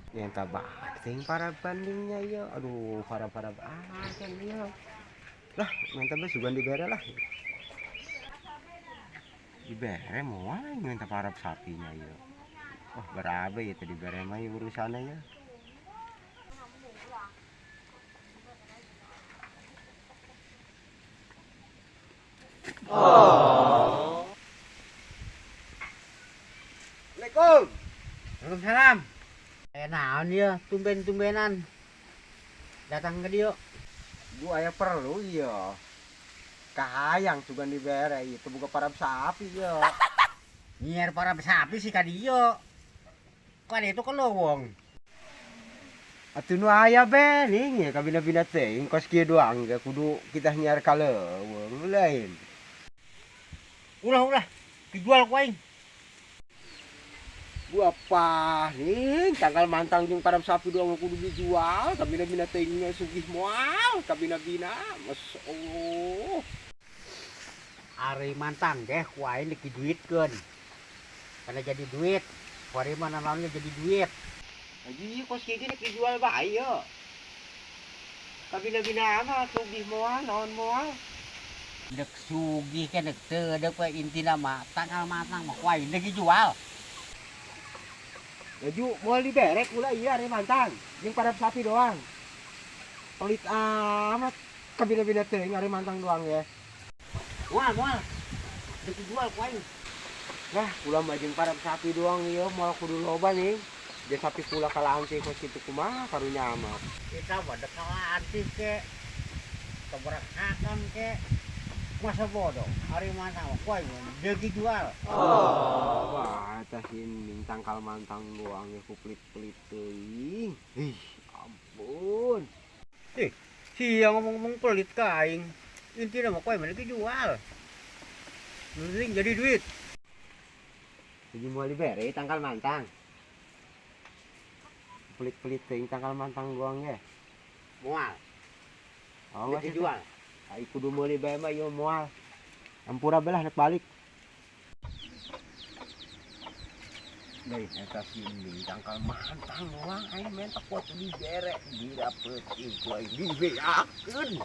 Yang tabak ting para bandingnya ya. Aduh, para kan ya. Lah, minta bes juga dibere lah. Dibere mau minta para sapinya ya. Wah, berabe ya tadi dibere mah ya urusannya ya. Oh. Assalamualaikum. Waalaikumsalam. Naon ya, tumben-tumbenan datang ke dia. Gua aya perlu ya. Kahayang juga dibere itu buka para sapi ya. Nyiar para sapi sih ka dia. Kan itu kan lowong. Atuh nu aya be ning ya kabina-bina teh kos kieu doang ge kudu kita nyiar kaleuweung lain. Ulah, dijual ku aing. Gua apa nih tanggal mantang jeung para sapi doang kudu dijual kabina-bina teh sugih moal kabina-bina masyaallah. Ari mantang deh ku aing diki duitkeun. Karena jadi duit, hari mana naonnya jadi duit. Haji kos kieu ge dijual bae ya. Kabina-bina mah sugih moal naon moal. Dek sugih ke dek teu dek we intina mah tanggal matang mah ku aing dek dijual. Laju moal dibere kula ieu ari mantang jeung para sapi doang. Pelit amat kabina-bina teh ari mantang doang ya. Moal. Dek dijual ku aing. Nah, kula mah jeung para sapi doang ieu moal kudu loba nih. Dia sapi kula kalaan teh kos kitu kumaha karunya mah. Kita mah dek kalatih ke. Keberakakan ke. Masa bodoh, hari mana mah ku aing dek dijual. Wah, tah ini tangkal mantang doang ya ku pelit-pelit teuing. Ih, ampun. Si yang ngomong-ngomong pelit ka aing. Intina mah ku aing dek dijual. Mending jadi duit. Jadi moal dibere tangkal mantang. Pelit-pelit teuing tangkal mantang doang ya. Moal. Oh, Dek dijual. Ai kudu meuli bae mah ieu moal. Ampura belah nek balik. Deui eta sini tangkal mantang doang aing menta kuat dibere didapeutin ku aing dibeakeun.